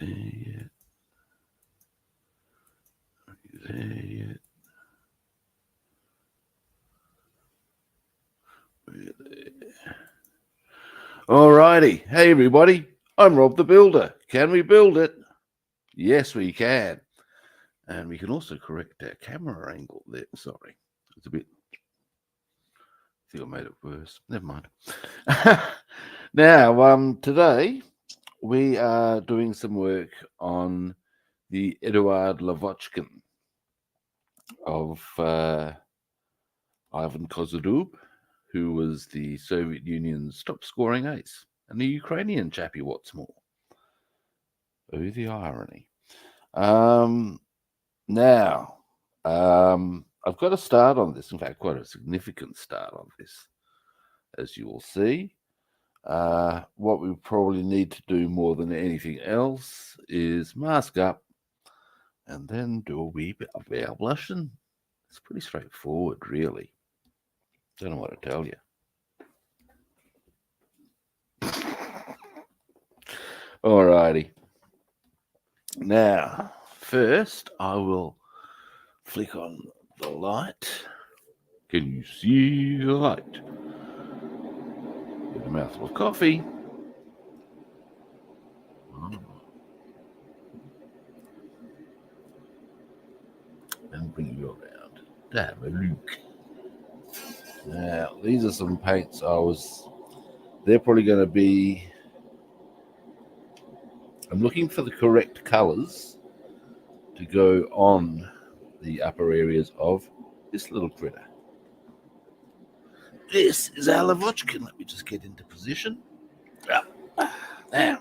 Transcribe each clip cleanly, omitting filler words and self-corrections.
there yet? Are you there yet? We're there. Alrighty. Hey everybody, I'm Rob the Builder. Can we build it? Yes, we can. And we can also correct our camera angle there. Sorry, it's a bit. I think I made it worse. Never mind. Now, today we are doing some work on the Eduard Lavockin of Ivan Kozhedub, who was the Soviet Union's top scoring ace, and the Ukrainian chappie, what's more. Oh, the irony. Now, I've got a start on this. In fact, quite a significant start on this, as you will see. What we probably need to do more than anything else is mask up and then do a wee bit of airbrushing. It's pretty straightforward, really. Don't know what to tell you. Alrighty. Now, first I will flick on the light. Can you see the light? Get a mouthful of coffee. And bring you around to have a look. Now, these are some paints they're probably going to be, I'm looking for the correct colours to go on the upper areas of this little critter. This is our Lavockin. Let me just get into position. Now,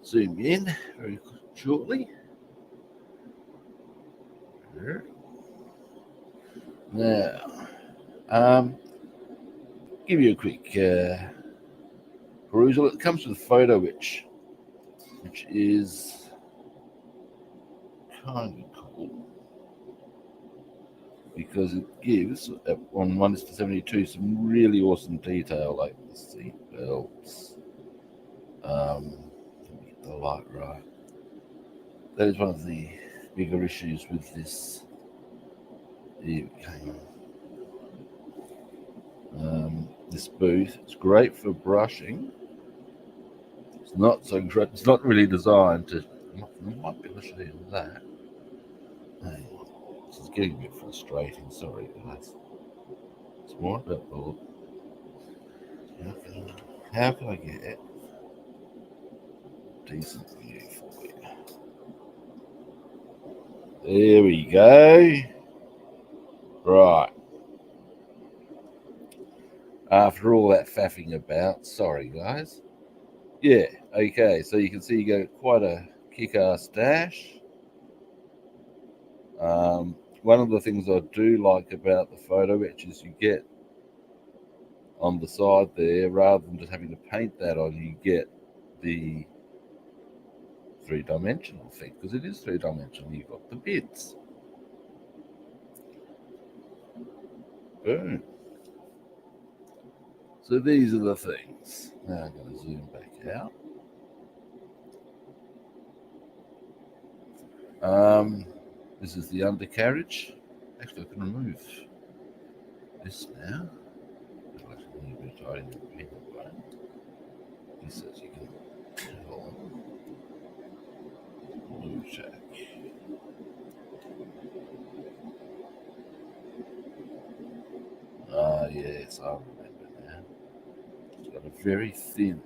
zoom in very shortly. Now, give you a quick perusal. It comes with a photo which is kind of cool because it gives, on 1:72, some really awesome detail like the seat belts. Let me get the light right. That is one of the bigger issues with this. This booth. It's great for brushing. It's not so great. It's not really designed to. I might be able to show you that. This is getting a bit frustrating. Sorry, guys. It's more about the look. How can I get it decent view for you? There we go. Right. After all that faffing about, sorry guys. Yeah, okay, so you can see you get quite a kick-ass dash. One of the things I do like about the photo etch is you get on the side there, rather than just having to paint that on, you get the three-dimensional thing, because it is three-dimensional. You've got the bits. Boom. So these are the things. Now I'm going to zoom back out. This is the undercarriage. Actually, I can remove this now. He says you can tell blue check. Yes, I remember now. It's got a very thin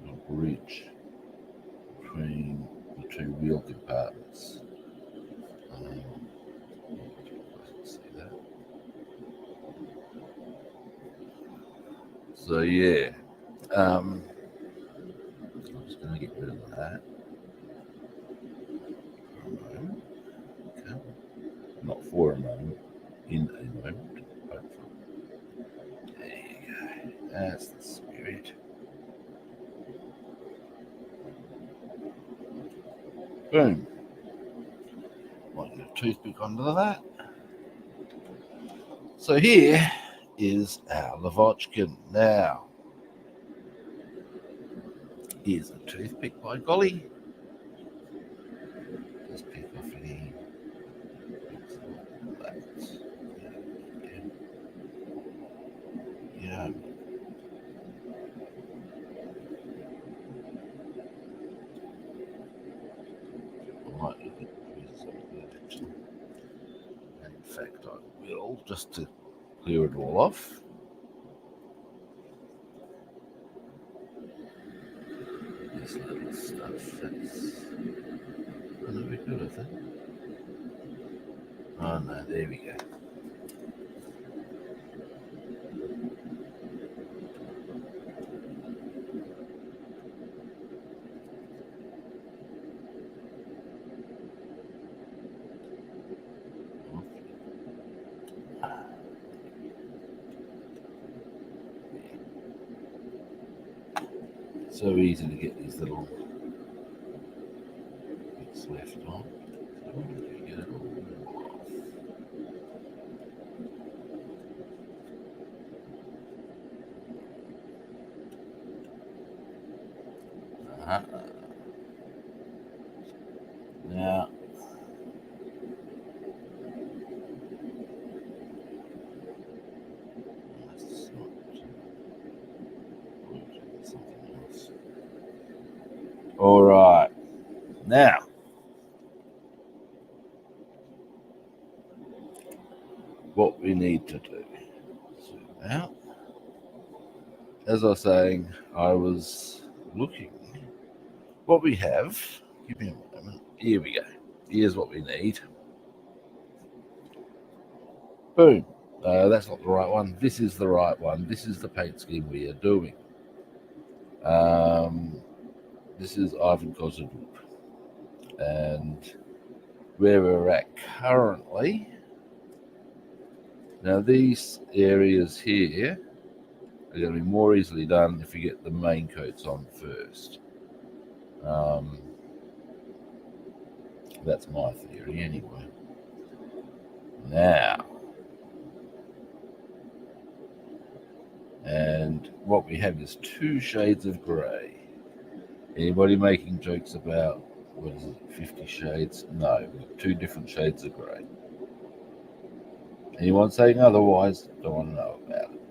little bridge between the two wheel compartments. See that? So yeah, I'm just going to get rid of that. Okay. Not for a moment, in a moment, hopefully. There you go. That's the spirit. Boom. Might get a toothpick under that. So here is our Lavockin. Now, Here's a toothpick, by golly. Just pick off any bits like that. Yeah. I might look at some of that actually. In fact, I will, just to clear it all off. This little stuff, that's a little bit good, I think. Oh no, there we go. So easy to get these little bits left on. So we get it all off. Now, that's not something else. All right. Now, what we need to do. Zoom out. As I was saying, I was looking. What we have, give me a moment. Here we go. Here's what we need. Boom. That's not the right one. This is the right one. This is the paint scheme we are doing. This is Ivan Kozhedub. And where we're at currently. Now these areas here are going to be more easily done if you get the main coats on first. That's my theory anyway. Now, and what we have is 2 shades of grey. Anybody making jokes about, what is it, 50 shades? No, we've got 2 different shades of grey. Anyone saying otherwise, don't want to know about it.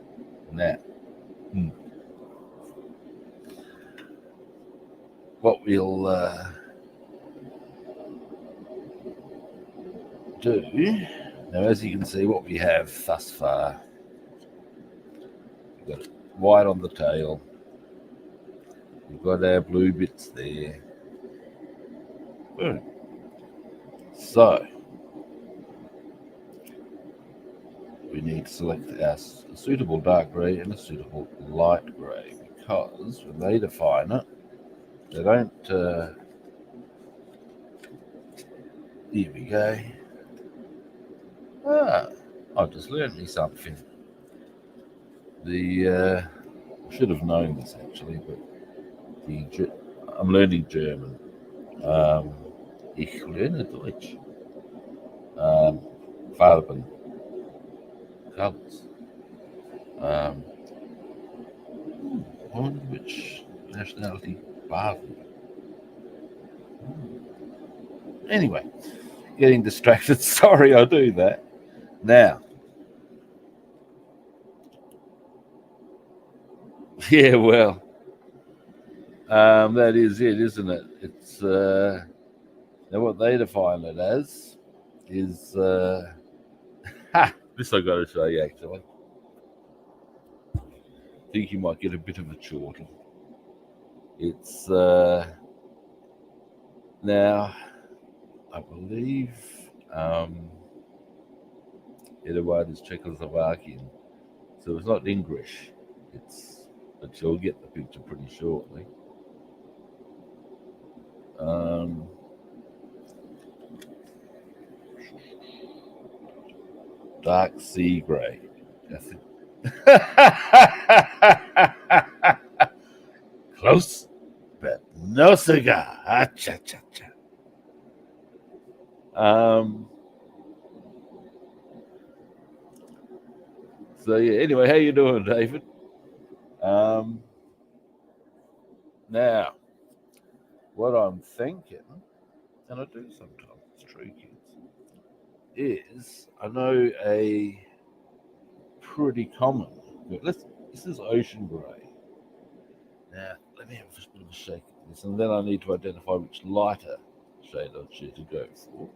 Now, what we'll do, now as you can see what we have thus far, we've got white on the tail, we've got our blue bits there. Boom. So, we need to select a suitable dark grey and a suitable light grey, because when they define it, they don't, here we go. I've just learned me something. I should have known this actually, but I'm learning German. Ich lerne Deutsch. Farben, colors. I wonder which nationality Baden. Anyway, getting distracted. Sorry, I do that. Now, yeah, well, that is it, isn't it? It's now what they define it as is this I got to show you actually. I think you might get a bit of a chortle. It's now, I believe Eduard is Czechoslovakian, so it's not English. But you'll get the picture pretty shortly. Dark sea grey. Close, but no cigar. Cha-cha-cha. So yeah. Anyway, how you doing, David? Now, what I'm thinking, and I do sometimes, it's true, kids, is I know a pretty common. This is ocean grey. Now, let me have just a bit of a shake at this, and then I need to identify which lighter shade I choose to go for.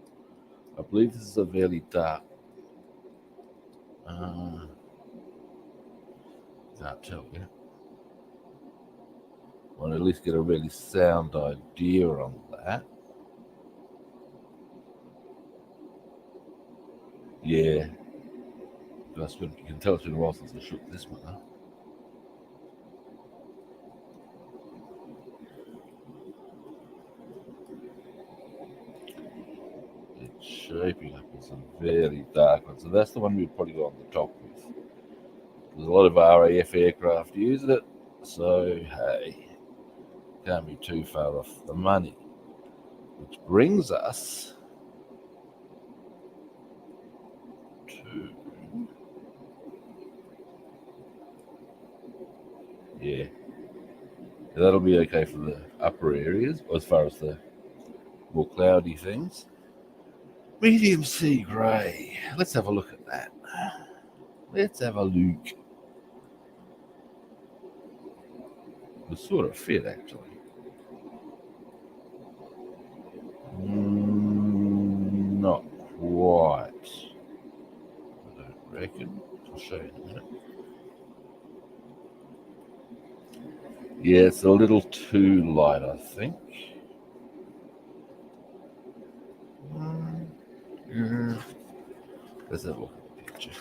I believe this is a fairly dark. Can't tell you. I want to at least get a really sound idea on that. Yeah. You can tell it's been a while since I shook this one up. It's shaping up as a very dark one. So that's the one we'd probably go on the top with. There's a lot of RAF aircraft use it, so hey, can't be too far off the money. Which brings us to, yeah, that'll be okay for the upper areas, as far as the more cloudy things. Medium sea grey. Let's have a look at that. Let's have a look. The sort of fit, actually. Not quite. I don't reckon. I'll show you in a minute. Yeah, it's a little too light, I think. Let's have a look at the picture.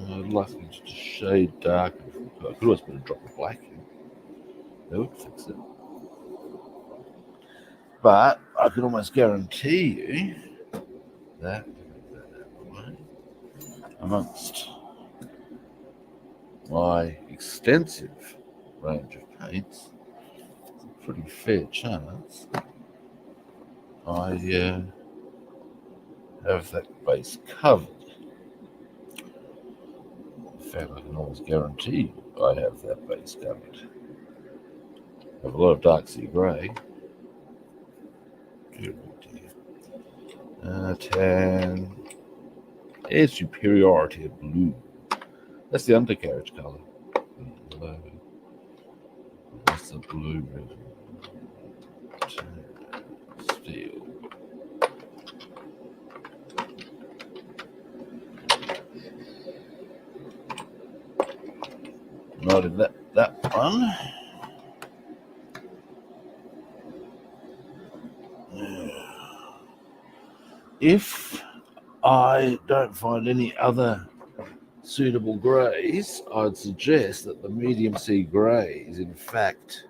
I'd like it just a shade darker. I could always put a drop of black in. That would fix it. But I can almost guarantee you that amongst my extensive range of paints, it's a pretty fair chance I have that base covered. In fact, I can almost guarantee I have that base covered. I have a lot of dark sea grey. Tan. Air superiority of blue. That's the undercarriage colour. That's the blue. Steel. Not in that one. If I don't find any other suitable greys, I'd suggest that the medium sea grey is in fact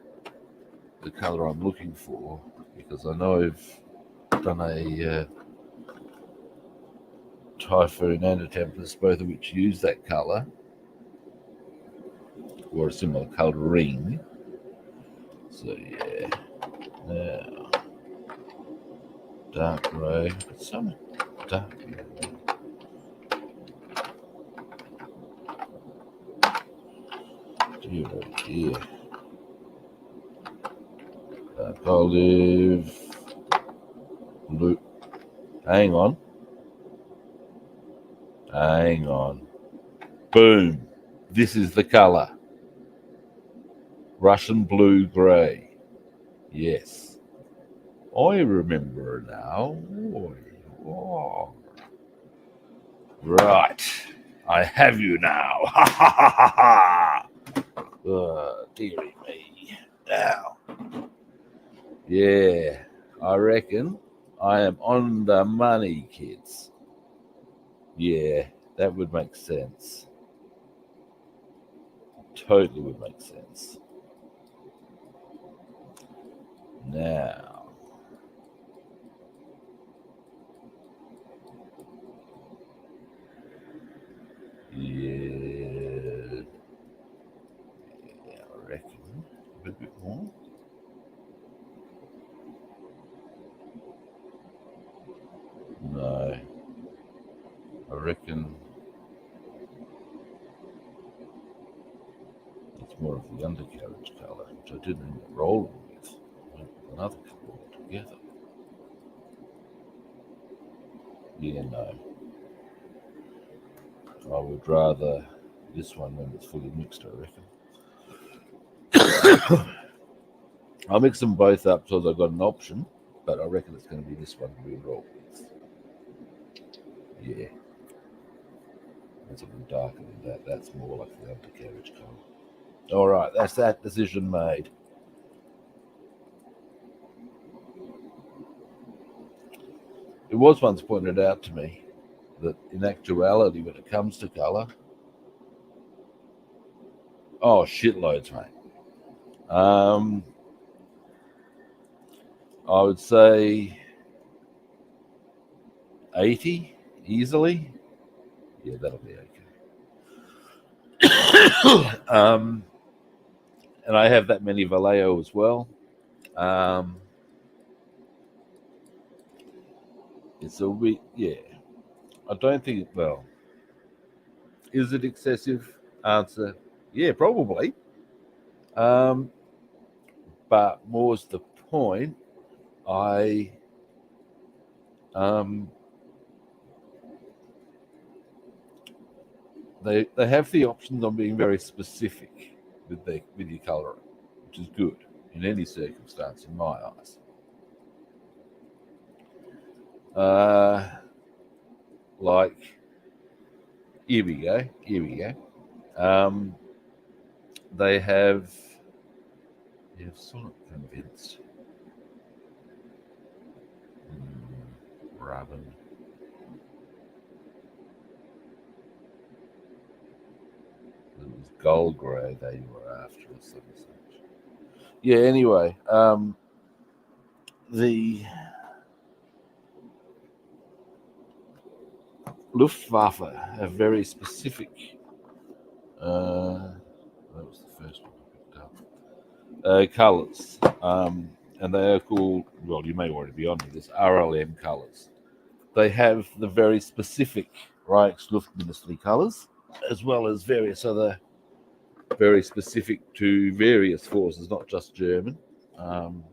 the colour I'm looking for, because I know I've done a Typhoon and a Tempest, both of which use that colour or a similar colouring. So yeah, now dark grey, some dark grey. Dear, oh dear. Dark olive, blue. Hang on. Boom. This is the colour. Russian blue grey. Yes. I remember now. Oh. Right. I have you now. Ha ha ha ha ha. Dearie me. Now. Yeah. I reckon I am on the money, kids. Yeah, that would make sense. Totally would make sense. Now, yeah, I reckon a bit more. No, I reckon it's more of the undercarriage colour, which I didn't end up rolling with. I went with another colour altogether. Yeah, no. I would rather this one when it's fully mixed, I reckon. I'll mix them both up so I've got an option, but I reckon it's going to be this one we roll with. Yeah. That's a bit darker than that. That's more like the undercarriage colour. All right, that's that decision made. It was once pointed out to me that in actuality, when it comes to colour, oh, shitloads, mate. I would say 80 easily. Yeah, that'll be okay. And I have that many Vallejo as well. It's a week, yeah. I don't think, well, is it excessive? Answer, yeah, probably. But more's the point, I they have the options on being very specific with your colouring, which is good in any circumstance in my eyes. Like here we go. They have sort of convinced Robin. It was gold grey they were after or something. Yeah, anyway, the Luftwaffe have very specific that was the first one I picked up. Colours. And they are called, well, you may already be on this, RLM colours. They have the very specific Reichsluftministry colours, as well as various other very specific to various forces, not just German. And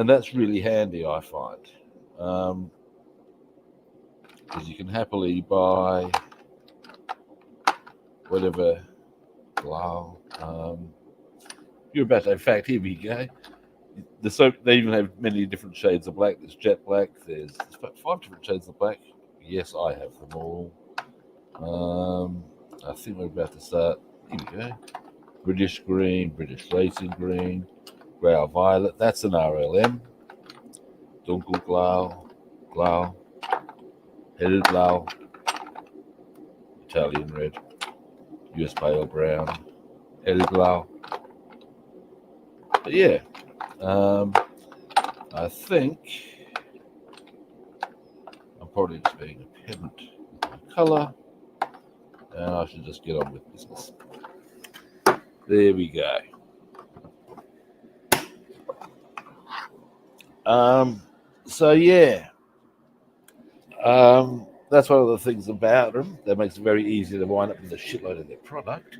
that's really handy, I find. Because you can happily buy whatever glow. You're about to, in fact, here we go. They even have many different shades of black. There's jet black. There's about 5 different shades of black. Yes, I have them all. I think we're about to start. Here we go. British green, British racing green, grey violet. That's an RLM. Dunkelblau, blau, hellblau, Italian red, US pale brown, hellblau. But yeah, I think I'm probably just being a pedant with my colour, and I should just get on with business. There we go. So yeah, that's one of the things about them that makes it very easy to wind up with a shitload of their product.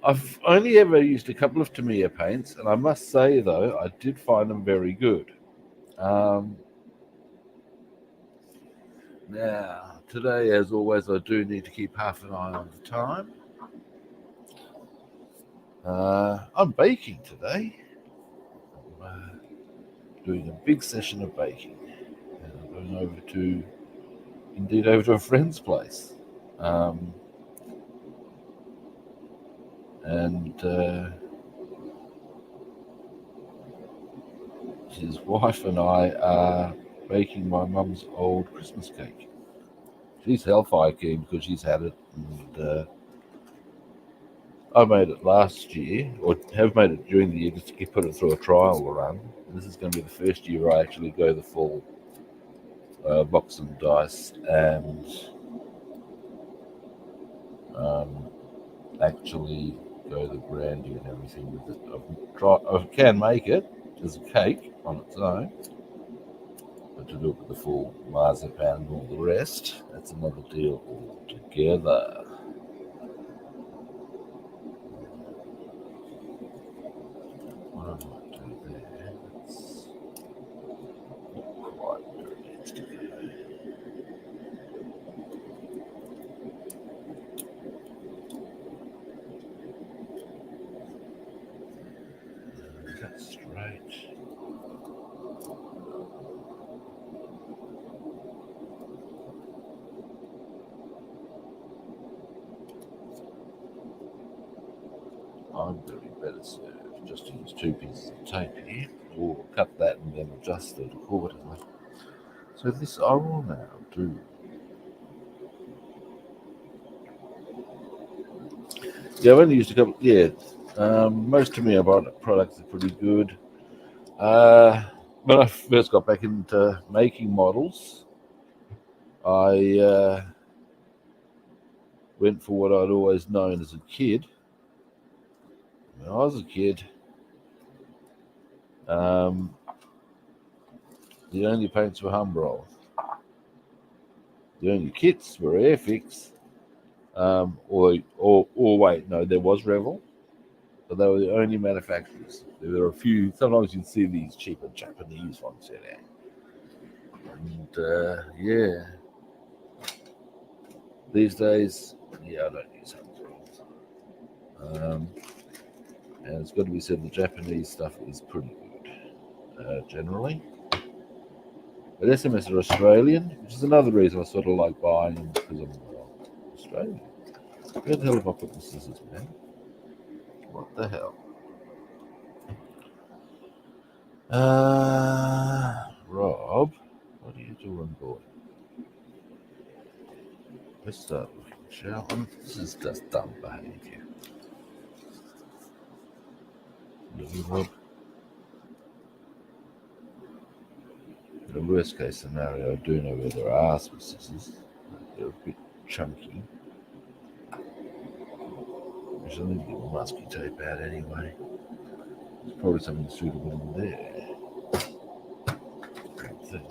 I've only ever used a couple of Tamiya paints, and I must say, though, I did find them very good. Now, today, as always, I do need to keep half an eye on the time. I'm baking today. I'm doing a big session of baking. And I'm going over to a friend's place. And his wife and I are baking my mum's old Christmas cake. She's hellfire keen because she's had it, and I made it last year, or have made it during the year, just to put it through a trial run. And this is going to be the first year I actually go the full box and dice and actually go the brandy and everything with it. I can make it as a cake on its own, But to look at the full marzipan and all the rest, that's another deal altogether. What do I do there? It's not quite where it needs to go. That's straight. I'm very better served just to use 2 pieces of tape here, or cut that and then adjust it accordingly. So this I will now do. Yeah, I've only used a couple. Yeah, most of my products are pretty good. When I first got back into making models, I went for what I'd always known as a kid. When I was a kid, the only paints were Humbrol. The only kits were Airfix, or wait, no, there was Revell, but they were the only manufacturers. There were a few. Sometimes you'd see these cheaper Japanese ones there, and yeah, these days, yeah, I don't use Humbrol. And it's got to be said, the Japanese stuff is pretty good generally. But SMS are Australian, which is another reason I sort of like buying them because I'm Australian. Where the hell have I put the scissors, man? What the hell? Rob, what are you doing, boy? Let's start looking, shall we? This is just dumb behaviour. Rob. In the worst case scenario, I do know where there are some scissors. They're a bit chunky. Which I need to get my masking tape out anyway. There's probably something suitable in there. I think.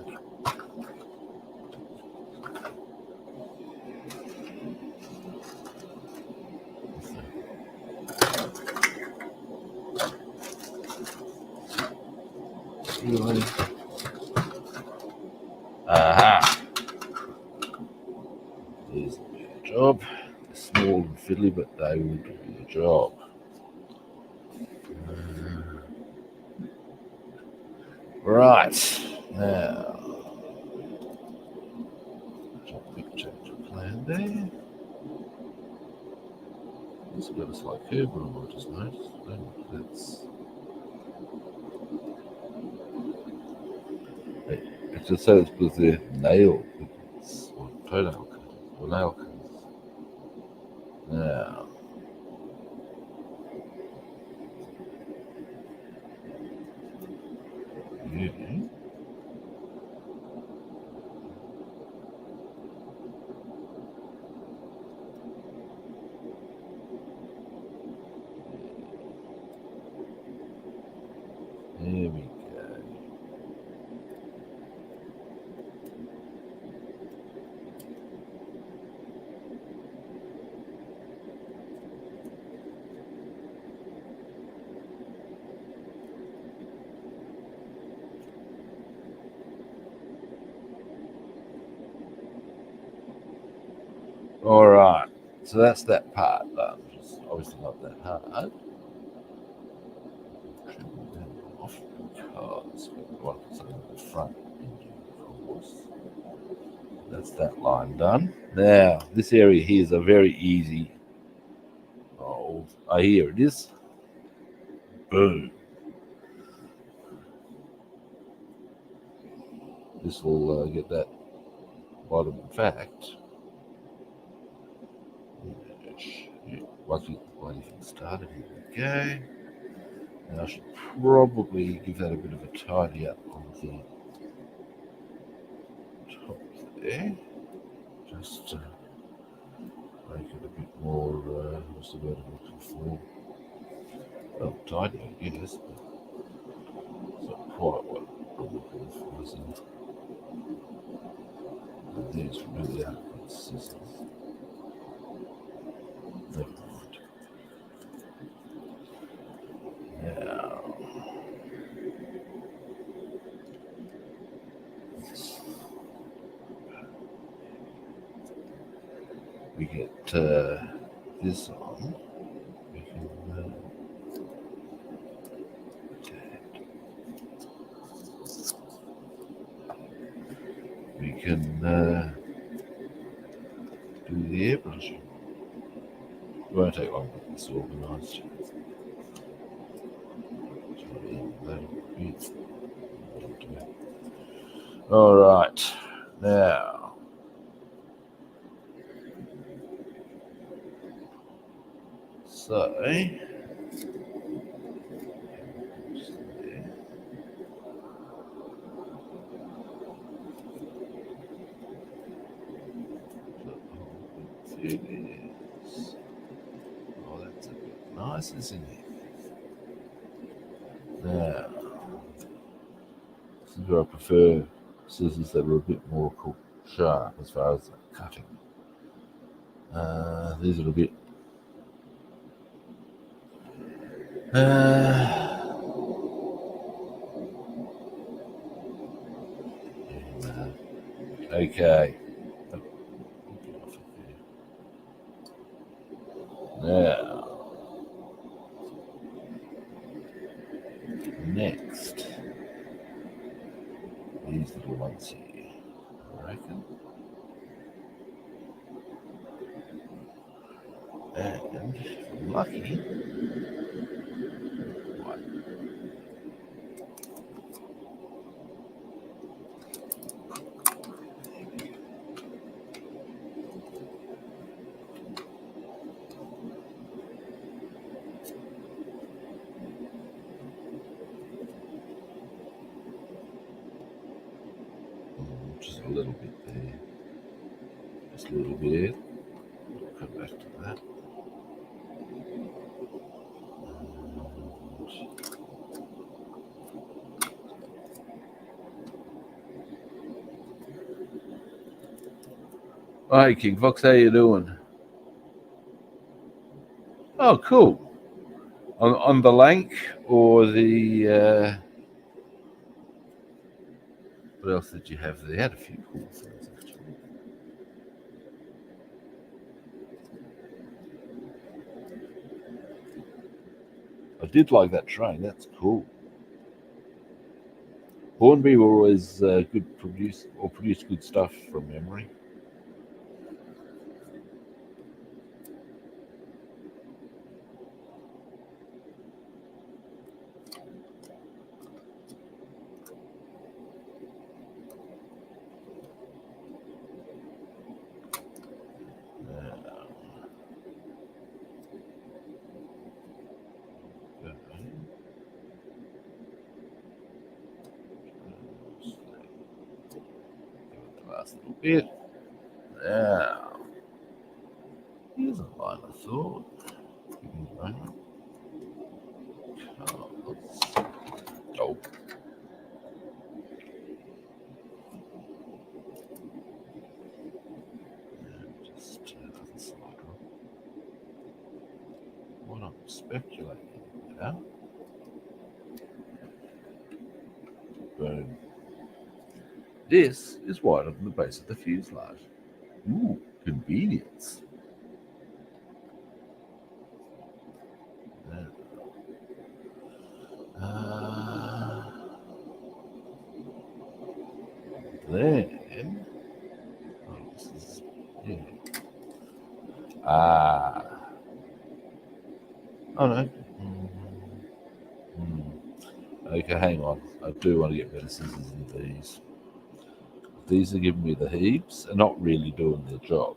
Really? Aha! There's the job. They're small and fiddly, but they will do the job. Right, now, quick change of plan there. This has got a slight curve on I just noticed. That's it's just so it's because they're nail cutters or toenail cutters or nail cutters. Now, you there we go. All right, so that's that part done. It's obviously not that hard. Trim them off because we want something at the front end, of course. That's that line done. Now, this area here is a very easy. Oh, here it is. Boom. This will get that bottom. In fact, once we get the bloody thing started, here we go. And I should probably give that a bit of a tidy up on the top there. Just to make it a bit more, what's the word I'm looking for? Well, tidy, I guess, but it's not quite what I'm looking for, is it? And these really are good scissors. Never mind. Now, we get this on. We can do the airbrushing. It won't take long to get this organised. All right, now so it is. Oh, that's a bit nice, isn't it? Now, this is where I prefer scissors that are a bit more sharp as far as cutting. These are a bit. Okay. Now, next, these little ones here, I reckon. And if I'm lucky, just a little bit there, just a little bit. We'll come back to that. Hi, King Fox, how you doing? Oh, cool. On the lank or the what else did you have? They had a few cool things actually. I did like that train. That's cool. Hornby were always good produce good stuff from memory. Last little bit. Now, here's a line of thought. Oh. Just doesn't slide on. What I'm speculating about. Boom. This is wider than the base of the fuselage. Ooh, convenience. Then, oh, this is, yeah. Oh no. Okay, hang on. I do want to get better scissors than these. These are giving me the heaps and not really doing their job.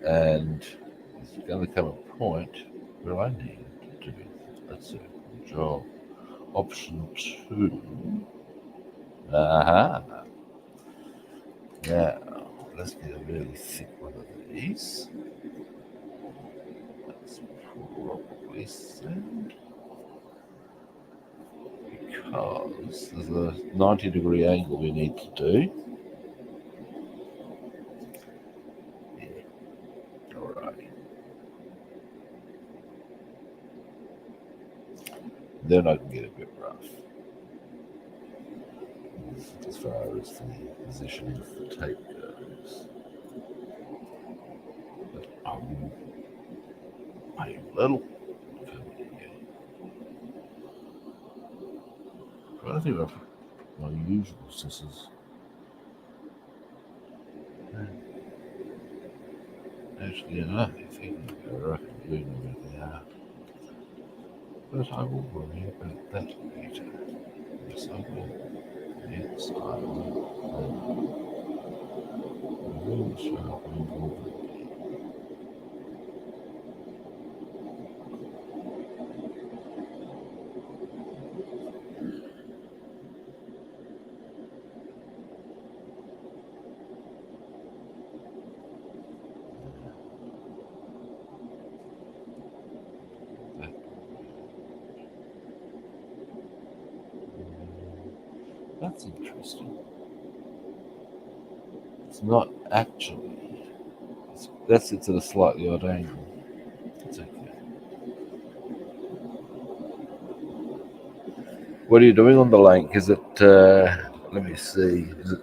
And there's going to come a point where I need to do a certain job. Option 2. Now, let's get a really thick one of these. That's probably sand. Because There's a 90-degree angle we need to do. Yeah. All right. Then I can get a bit rough as far as the position of the tape goes. But a little. I think of my usual scissors. Actually, enough, if you can go right and do everything out. But I will worry about that later. Yes, I will. Yes, I will. I will sharpen already. That's interesting. It's not actually. That sits at a slightly odd angle. It's okay. What are you doing on the link? Is it, let me see, is it,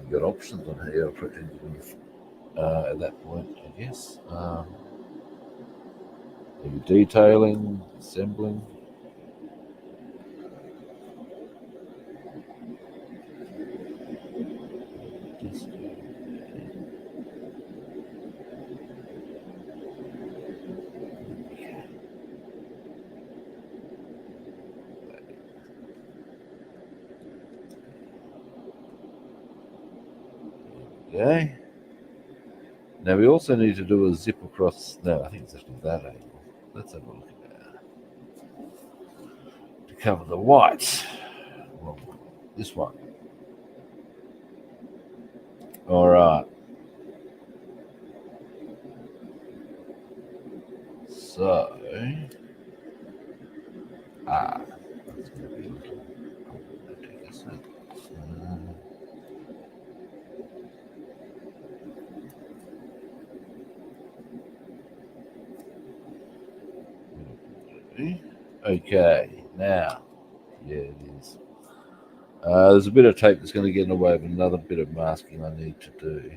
you've got options on here at that point, I guess. Are you detailing, assembling? Okay. Now we also need to do a zip across. No, I think it's actually that angle. Let's have a look at that. To cover the white. Well, this one. All right. So, that's going to be a little problematic, isn't it? Okay, now, yeah, it is. There's a bit of tape that's going to get in the way of another bit of masking I need to do.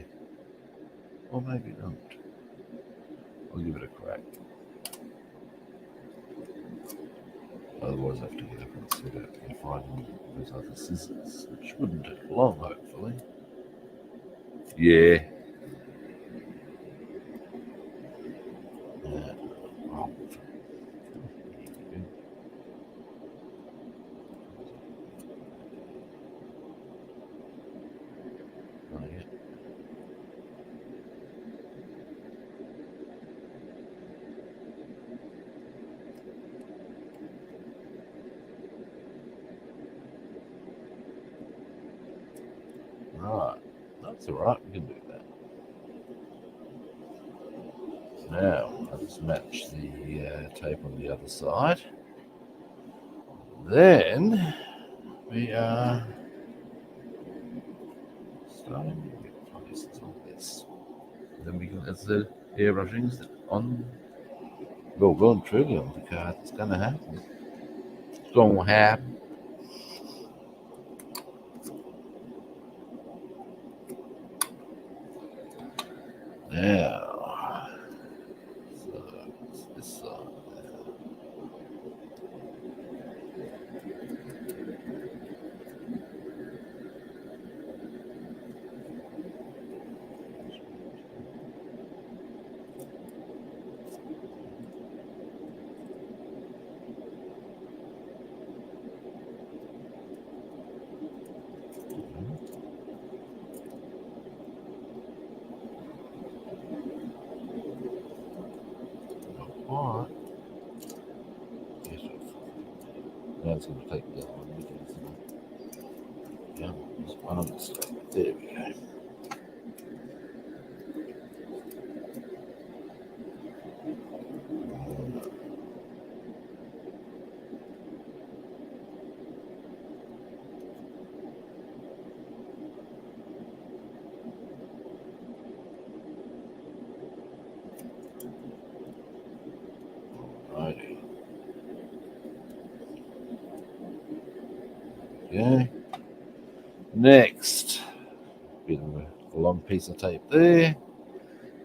Or maybe not. I'll give it a crack. Otherwise, I have to get up and set it and find those other scissors, which wouldn't take long, hopefully. Yeah. Oh. Right, that's all right. We can do that. Now, I'll just match the tape on the other side. Then we are starting to get places on this. Then we can, as the airbrushing on, well and truly on the card, it's going to happen. It's going to happen. Now, so it's this side. Alright. Yes, now it's going to take the other one with it, isn't it? Yeah, there's one on this side. There we go. go. Next, bit of a long piece of tape there.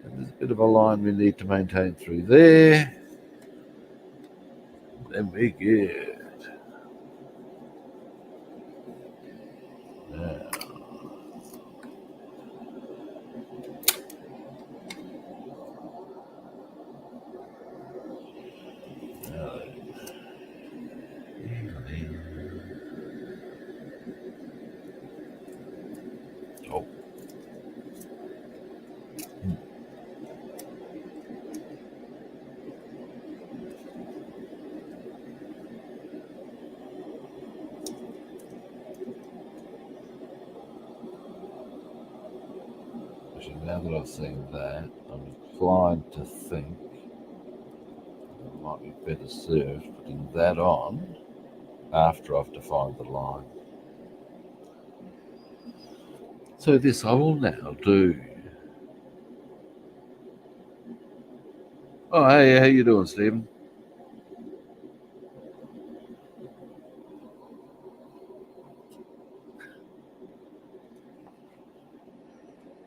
And there's a bit of a line we need to maintain through there. Then we're good. Now, oh. Actually, now that I've seen that, I'm inclined to think I might be better served putting that on after I've defined the line. So this I will now do. Oh, hey, how you doing, Stephen?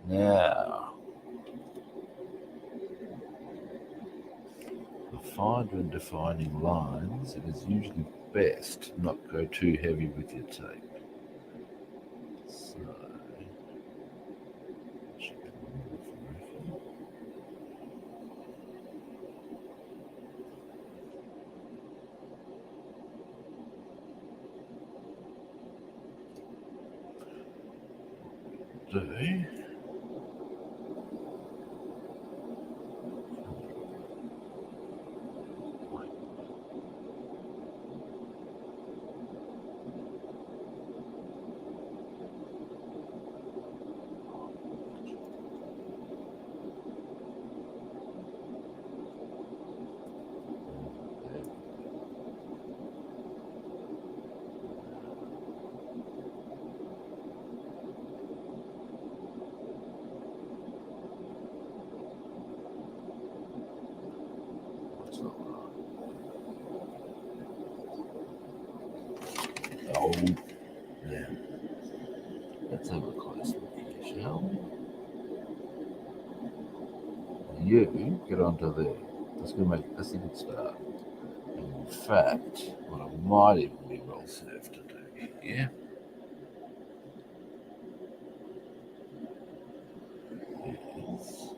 Now, I find when defining lines, it is usually best not go too heavy with your tape. So, do. Oh, yeah. Let's have a close look here, shall we? You get onto there. That's going to make this a good start. And in fact, what I might even be well served to do here is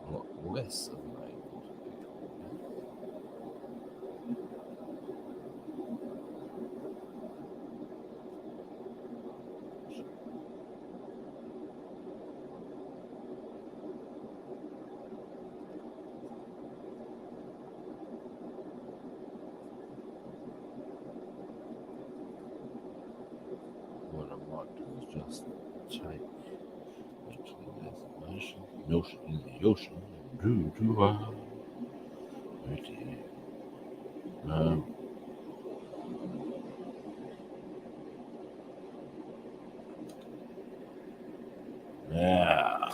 a lot less of an angle. What I might do is just take, actually, there's an ocean in the ocean. Right here. Um, now,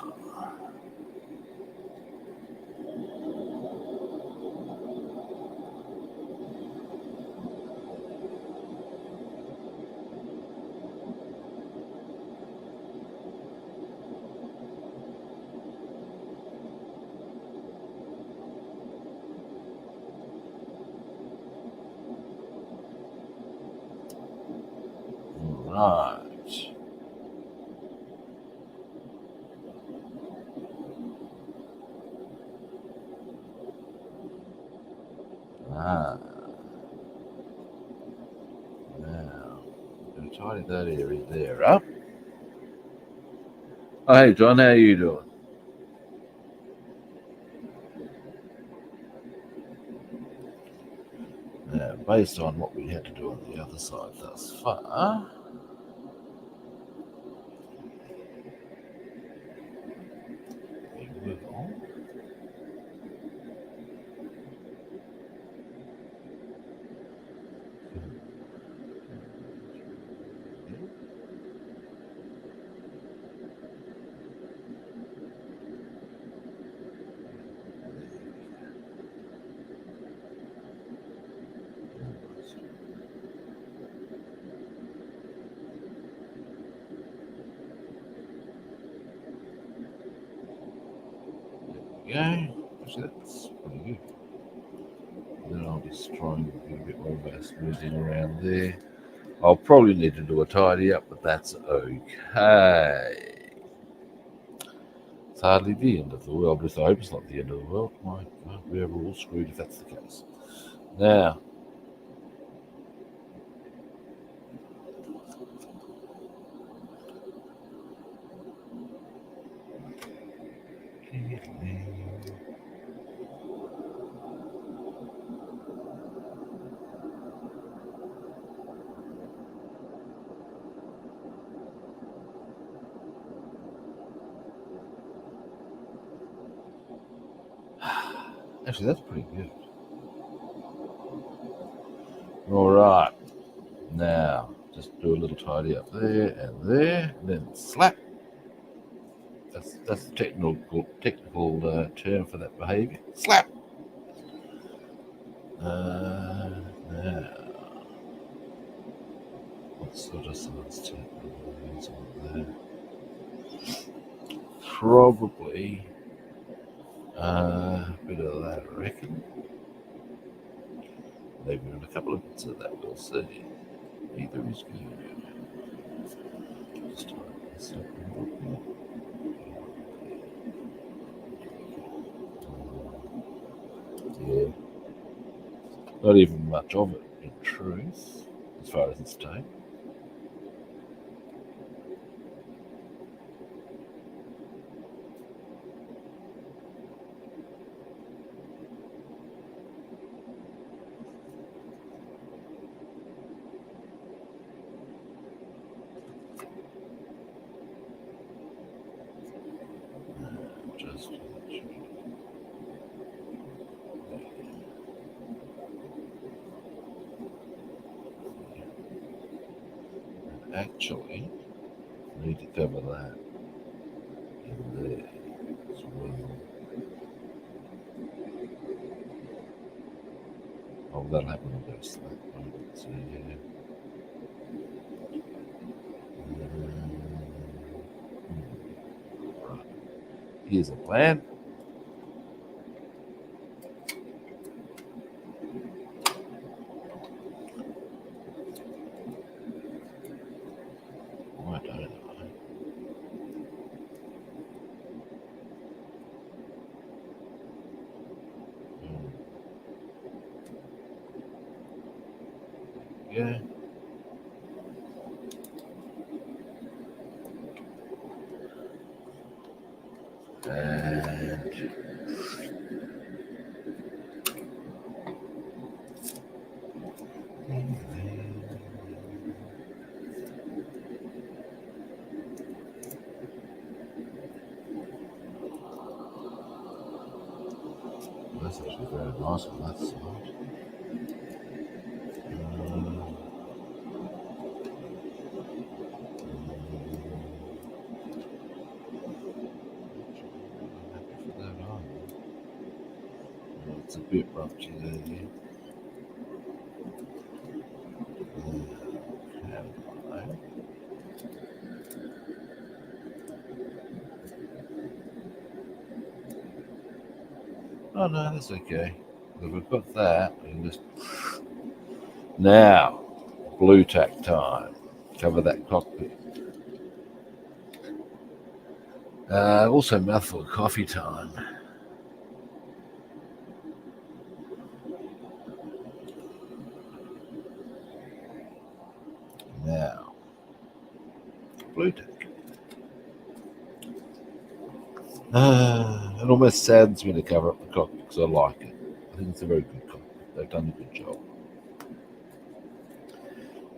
right. Ah, now, I'm going to tidy that area there up. Oh, hey, John, how you doing? Now, based on what we had to do on the other side thus far, we will go. Actually, that's pretty good. Then I'll just try and get a bit more of a smoothing around there. I'll probably need to do a tidy up, but that's okay. It's hardly the end of the world. At least I hope it's not the end of the world. My God, we're all screwed if that's the case. Now, actually, that's pretty good. All right. Now, just do a little tidy up there and there, and then slap. That's the technical term for that behaviour. Slap. Now, what sort of size tape is on there? Probably a bit of that, I reckon. Maybe even a couple of bits of that, we'll see. Either is good. Just tighten this up a little bit. Yeah. Not even much of it, in truth, as far as it's tape. Just actually need to cover that in there as well. Oh, that'll happen on this. So, yeah. Right. Here's a plan. I don't know. Yeah. And that's actually very nice on that side. It's a bit rough today. Oh no, that's okay. If we've got that, we can just now blue tack time. Cover that cockpit. Also, mouthful of coffee time. Now, blue tack. It almost saddens me to cover up the cockpit because I like it. I think it's a very good cockpit. They've done a good job.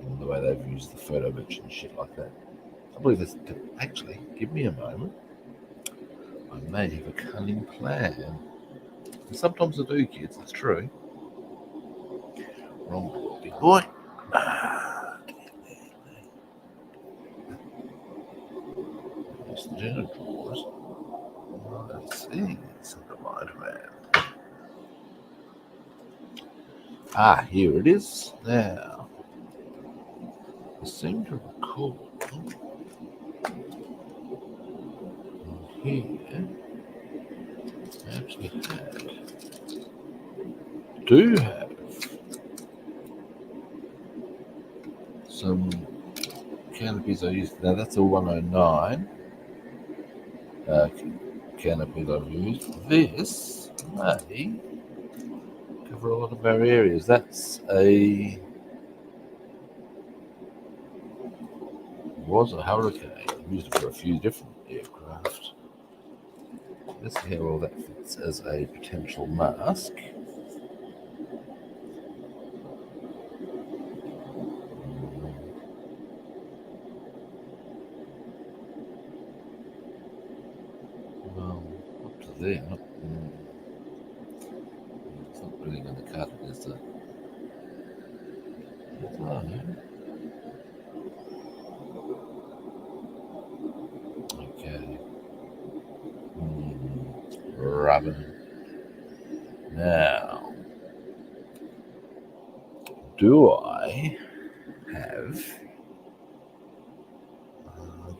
And the way they've used the photo etch and shit like that. I believe this. Actually, give me a moment. I may have a cunning plan. And sometimes I do, kids. It's true. Wrong door, big boy. There's the dinner drawers. Let's see. It's the right man. Ah, here it is. Now, I seem to recall here how do have some canopies I used. Now that's a 109 canopy that I've used. This may cover a lot of our areas. Was a Hurricane. I used it for a few different aircraft. Let's see how well that fits as a potential mask. Well, up to there. It's not really going to cut it, is it? Okay. Rubbing. Now, do I have?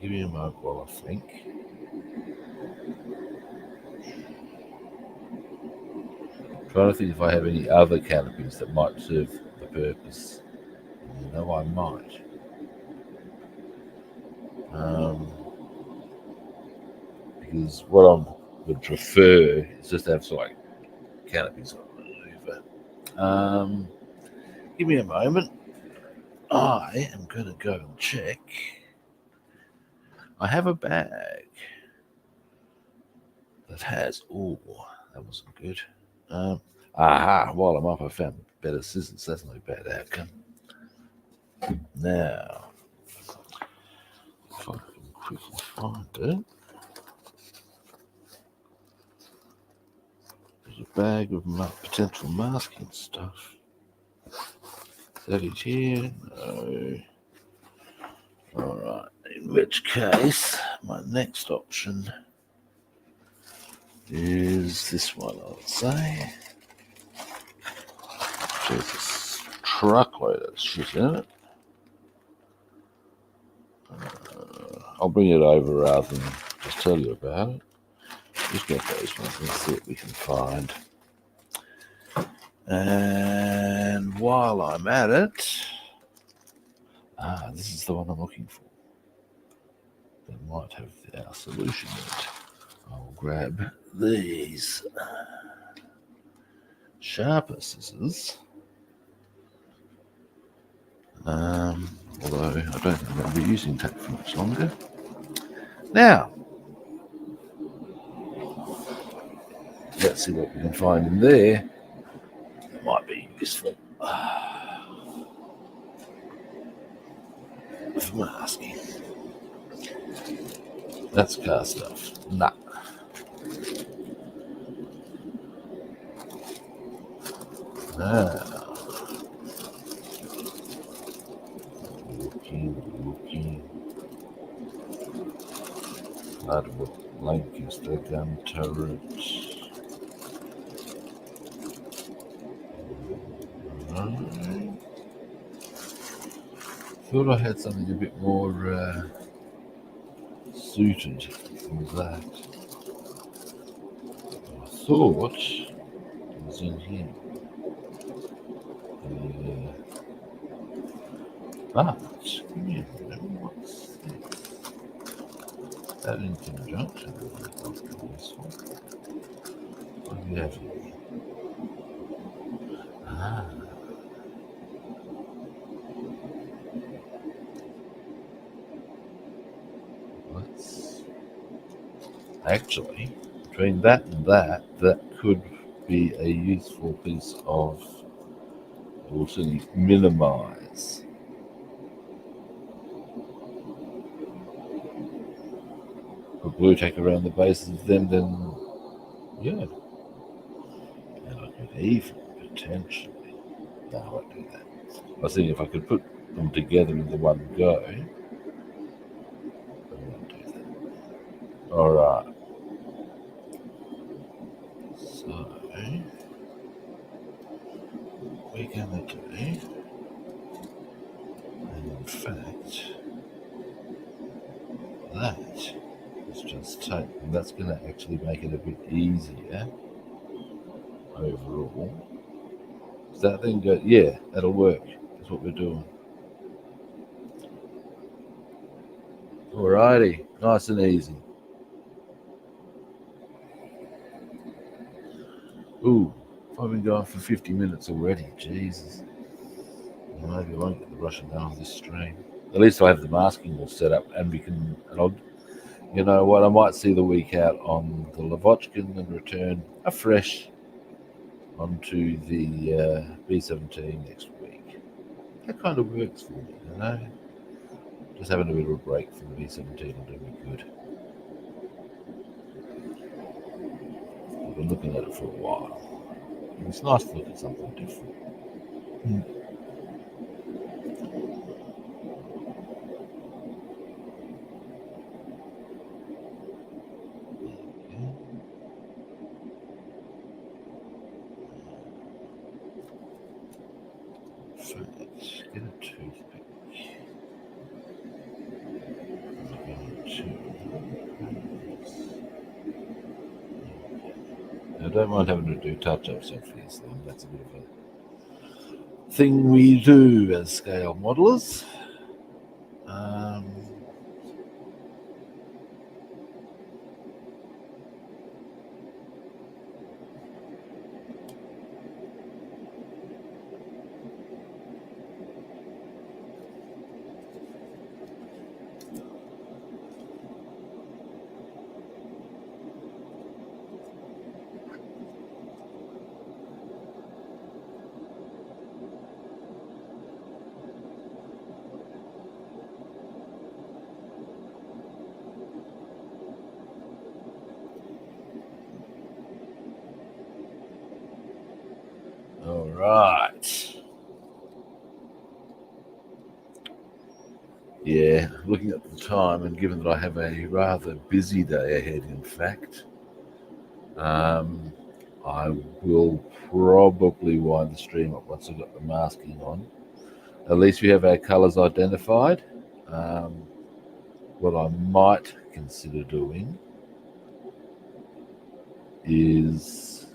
Give me a moment while I think. Trying to think if I have any other canopies that might serve the purpose. You know, I might. Because what I would prefer is just to have sort of like canopies on the louver. Give me a moment. I am going to go and check. I have a bag that has. Oh, that wasn't good. While I'm up, I found better scissors. That's no bad outcome. Now, if I can quickly find it. There's a bag of potential masking stuff. Is that it here? No. Alright, in which case, my next option is this one, I would say. There's a truckload of shit in it. I'll bring it over rather than just tell you about it. Just get those ones and see what we can find. And while I'm at it, this is the one I'm looking for. That might have our solution in it. I'll grab these sharper scissors. Although I don't think I'm going to be using tape for much longer. Now, let's see what we can find in there. It might be useful for masking. That's car stuff. Nah. Now, looking. Hardwood Lancaster gun turret. Thought I had something a bit more suited for that. I thought it was in here. But, give me a minute, what's this? That in conjunction with this one. What do we have here? Actually, between that and that could be a useful piece of, or certainly minimize a glue tack around the bases of them, then yeah. And I could even potentially, no, I won't do that. I was thinking if I could put them together in the one go, I won't do that. Alright. So, what we're going to do, and in fact, that is just tape, and that's going to actually make it a bit easier overall. Is that thing good? Yeah, that'll work. That's what we're doing. Alrighty, nice and easy. Ooh, I've been going for 50 minutes already. Jesus. Maybe I won't get the Russian down on this stream. At least I have the masking all set up, and we can. And I'll, you know what? I might see the week out on the Lavokin and return afresh onto the B-17 next week. That kind of works for me, you know. Just having a bit of a break from the B-17 will do me good. I've been looking at it for a while. And it's nice to look at something different. Let's get a toothpick. I don't mind having to do touch-ups on these things. That's a bit of a thing we do as scale modelers. All right. Yeah, looking at the time, and given that I have a rather busy day ahead, in fact, I will probably wind the stream up once I've got the masking on. At least we have our colours identified. What I might consider doing is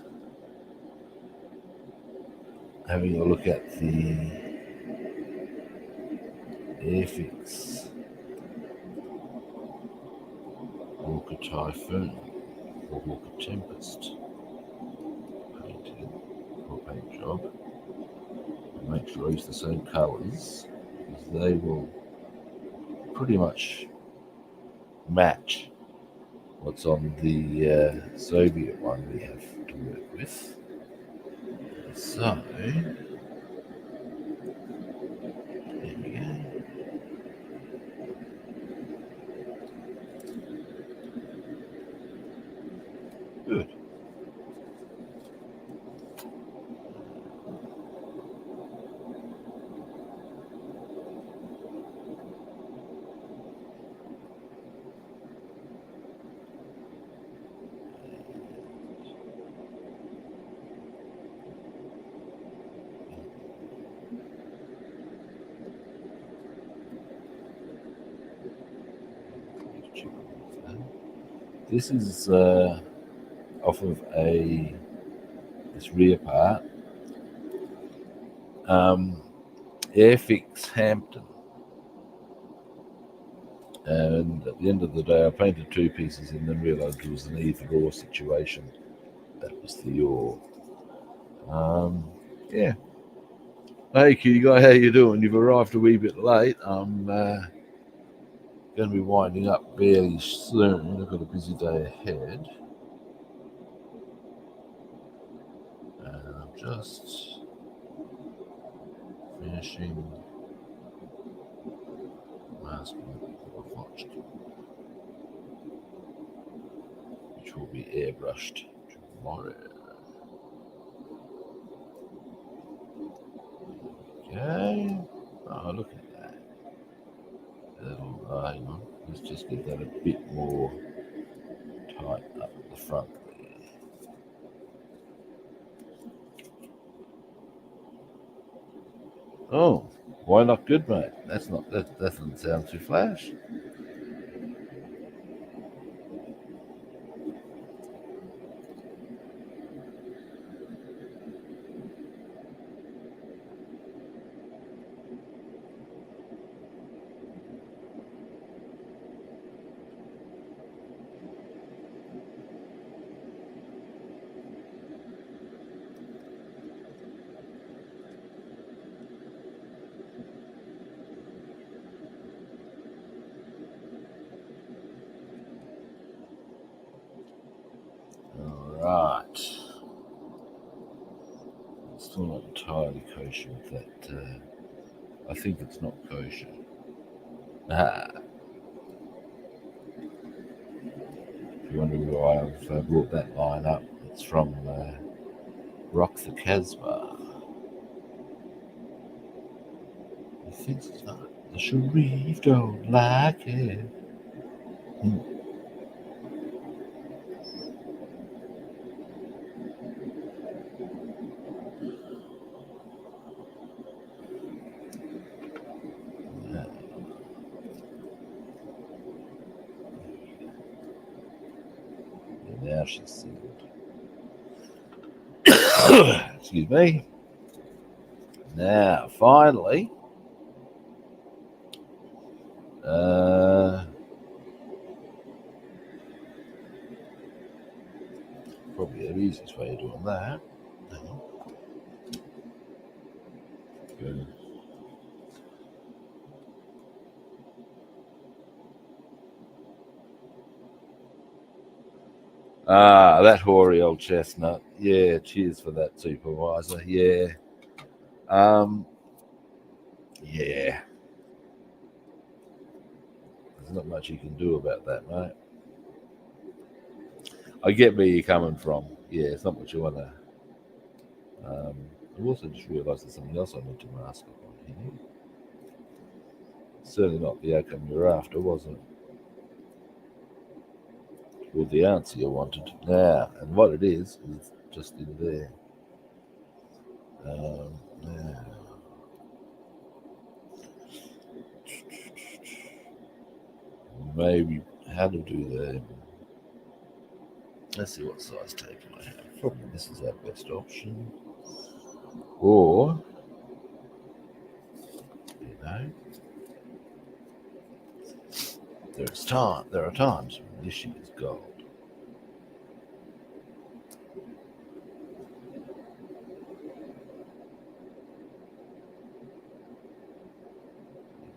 having a look at the Airfix Hawker Typhoon or Hawker Tempest painting or paint job and make sure I use the same colours, because they will pretty much match what's on the Soviet one we have to work with. So there we go. Good. This is off of this rear part. Airfix Hampton. And at the end of the day, I painted two pieces and then realised it was an either-or situation. That was the or. Yeah. Hey, cutie guy, how you doing? You've arrived a wee bit late. I'm going to be winding up fairly soon. I've got a busy day ahead. And I'm just finishing masking Lavockin, which will be airbrushed tomorrow. Okay. Oh, look at that. Hang on. Let's just get that a bit more tight up at the front there. Oh, why not good, mate? That doesn't sound too flash. still not entirely kosher with that. I think it's not kosher. If you're wondering why I've brought that line up, it's from Rock the Casbah. He thinks it's not. The Sharif don't like it. Now she's sealed. Excuse me. Now, finally, probably the easiest way of doing that. Good. That hoary old chestnut. Yeah, cheers for that, supervisor. Yeah. Yeah. There's not much you can do about that, mate. I get where you're coming from. Yeah, it's not what you want to. I also just realised there's something else I need to mask up on here. Certainly not the outcome you're after, was it? Or the answer you wanted. Now, and what it is just in there. Now. Maybe how to do that. Let's see what size tape I have. Probably this is our best option. Or, you know, there are times when this shit is gold.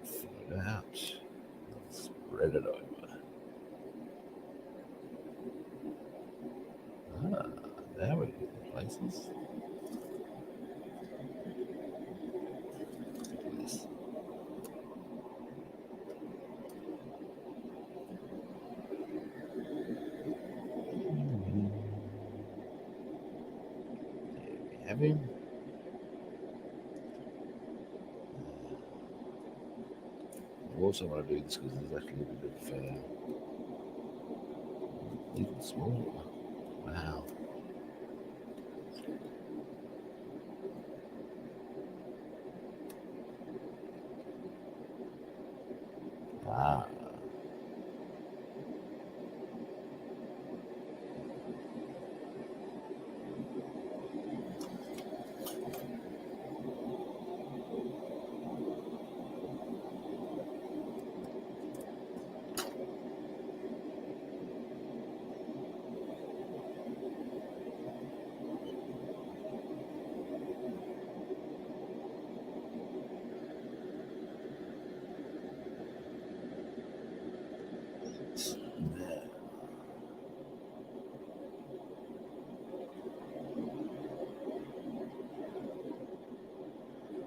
Fill it out. Spread it over. Now we're getting places. This. There we have him. I also want to do this because there's actually a bit of even smaller. Wow.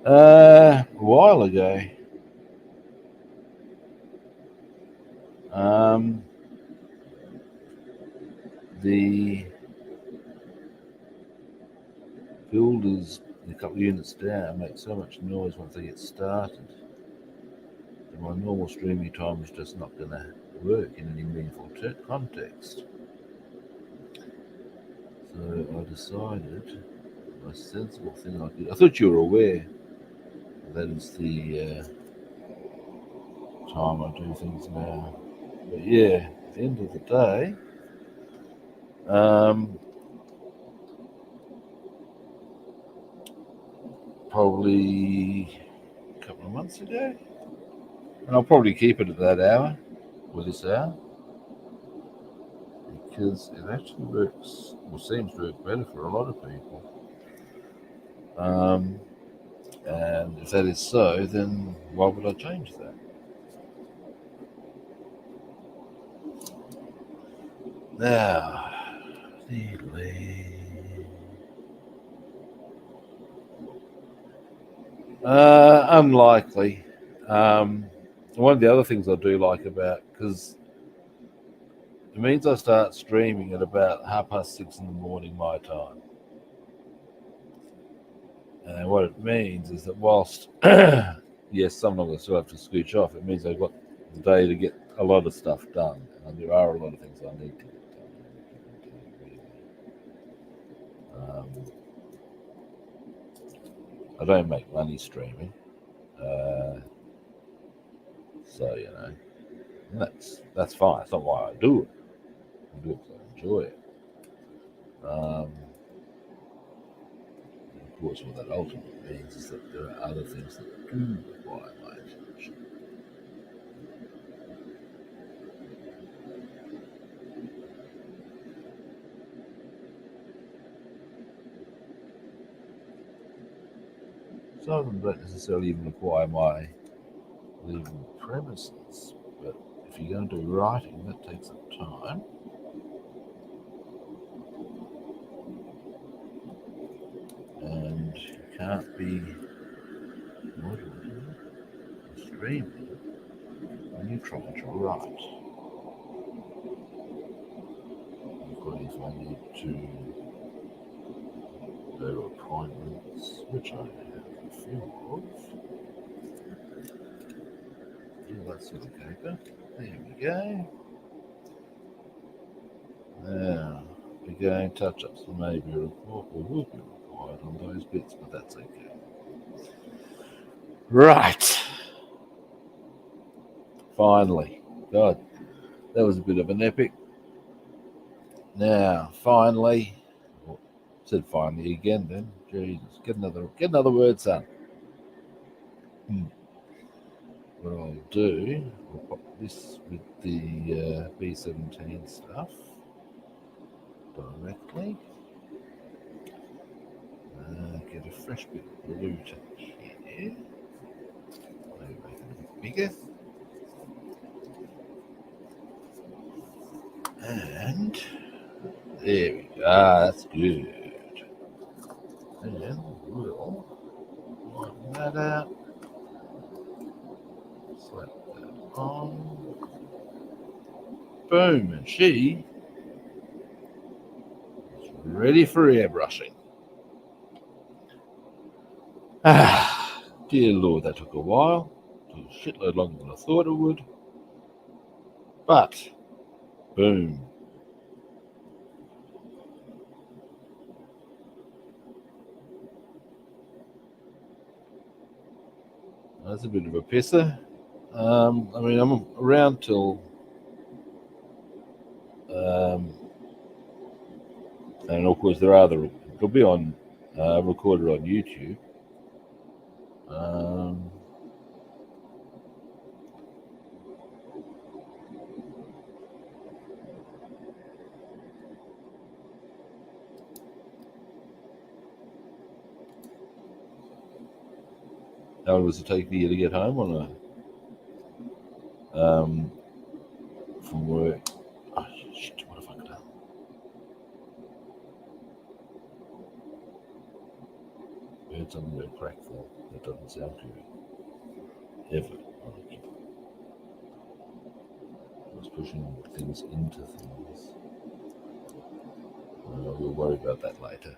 A while ago. The builders, a couple of units down, make so much noise once they get started that my normal streaming time is just not going to work in any meaningful context. So I decided the most sensible thing I did. I thought you were aware that is the time I do things now. But yeah, at the end of the day, probably a couple of months ago, and I'll probably keep it at that hour, or this hour, because it actually works, or seems to work better for a lot of people. And if that is so, then why would I change that? Now, Unlikely. One of the other things I do like about, because it means I start streaming at about 6:30 in the morning my time. And what it means is that whilst, yes, sometimes I still have to scooch off, it means I've got the day to get a lot of stuff done. And there are a lot of things I need to get done. Um, I don't make money streaming. So, that's fine. That's not why I do it. I do it because I enjoy it. Of course, what that ultimately means is that there are other things that do require my attention. Some of them don't necessarily even require my leaving the premises, but if you're going to do writing, that takes some time. And you can't be modeling or streaming when you're trying to write. Equally, if I need to go to appointments, which I have a few of, do that sort of paper. There we go. Now, again, touch-ups may be required or will be required on those bits, but that's okay. Right. Finally. God, that was a bit of an epic. Now, finally. Oh, said finally again then. Jesus. Get another word, son. What I'll do, I'll pop this with the B17 stuff directly. Get a fresh bit of blue to here. Maybe make it a bit bigger. And there we go. That's good. And we'll widen that out. Slap that on. Boom. And she is ready for airbrushing. Dear Lord, that took a while. It took a shitload longer than I thought it would. But, boom. That's a bit of a pisser. I mean, I'm around till and of course there are it'll be on recorded on YouTube. How long does it take for you to get home on from work? Oh, shit, what have I done? Heard something go crack there. That doesn't sound good. Ever. I was pushing things into things. We'll worry about that later.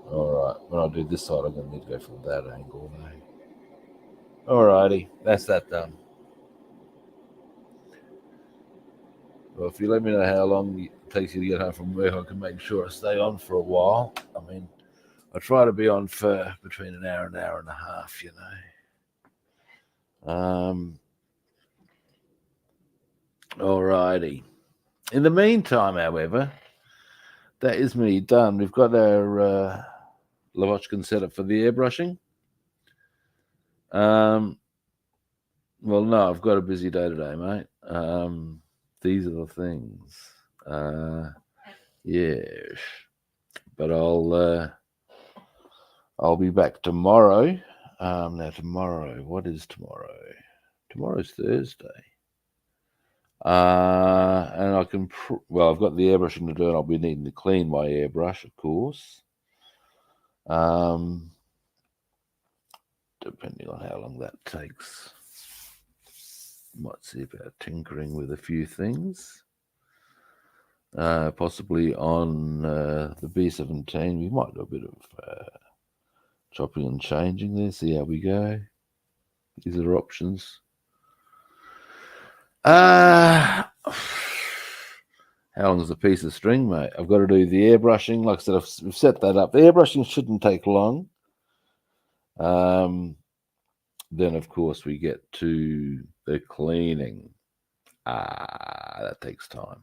Alright, when I do this side, I'm going to need to go from that angle now. Alrighty, that's that done. Well, if you let me know how long it takes you to get home from work, I can make sure I stay on for a while. I mean, I try to be on for between an hour and a half, you know. Alrighty. In the meantime, however, that is me done. We've got our Lavockin set up for the airbrushing. Well, no, I've got a busy day today, mate. These are the things. Yes. But I'll be back tomorrow. Now tomorrow, what is tomorrow? Tomorrow's Thursday. And I can, I've got the airbrushing to do, and I'll be needing to clean my airbrush, of course. depending on how long that takes. Might see about tinkering with a few things. Possibly on the B17, we might do a bit of chopping and changing there, see how we go. These are options. How long is a piece of string, mate? I've got to do the airbrushing. Like I said, we've set that up. The airbrushing shouldn't take long. Then, of course, we get to the cleaning. That takes time.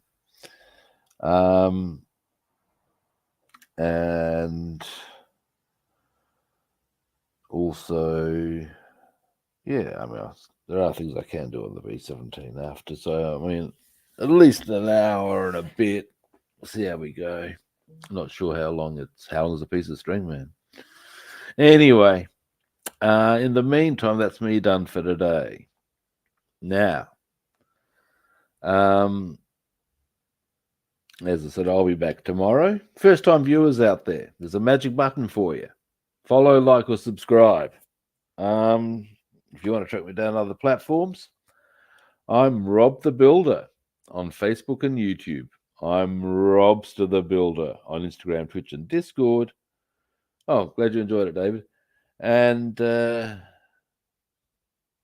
And also, yeah, I mean, there are things I can do on the B17 after. So, I mean, at least an hour and a bit. We'll see how we go. I'm not sure how long is a piece of string, man. Anyway, in the meantime, that's me done for today. Now, as I said, I'll be back tomorrow. First time viewers out there, there's a magic button for you. Follow, like, or subscribe. If you want to track me down other platforms, I'm Rob the Builder on Facebook and YouTube. I'm Robster the Builder on Instagram, Twitch, and Discord. Oh, glad you enjoyed it, David. And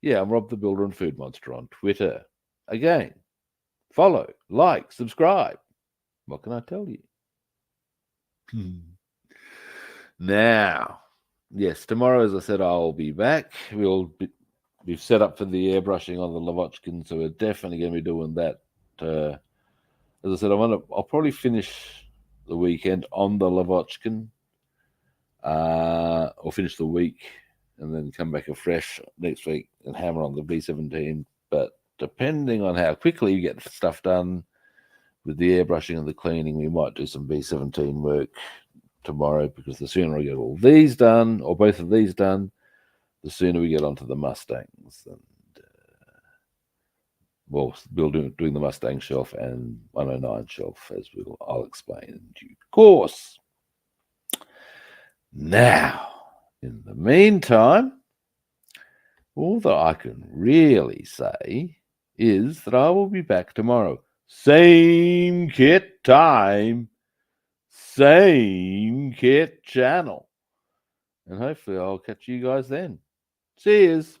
yeah, I'm Rob the Builder and Food Monster on Twitter. Again, follow, like, subscribe. What can I tell you? Now, yes, tomorrow, as I said, I'll be back. We've set up for the airbrushing on the Lavockin, so we're definitely going to be doing that. As I said, I'll probably finish the weekend on the Lavockin, or finish the week and then come back afresh next week and hammer on the B17. But depending on how quickly you get stuff done with the airbrushing and the cleaning, we might do some B17 work tomorrow, because the sooner I get all these done, or both of these done, the sooner we get onto the Mustangs. And well, we'll doing the Mustang shelf and 109 shelf, as I'll explain in due course. Now, in the meantime, all that I can really say is that I will be back tomorrow. Same kit time, same kit channel. And hopefully I'll catch you guys then. Cheers.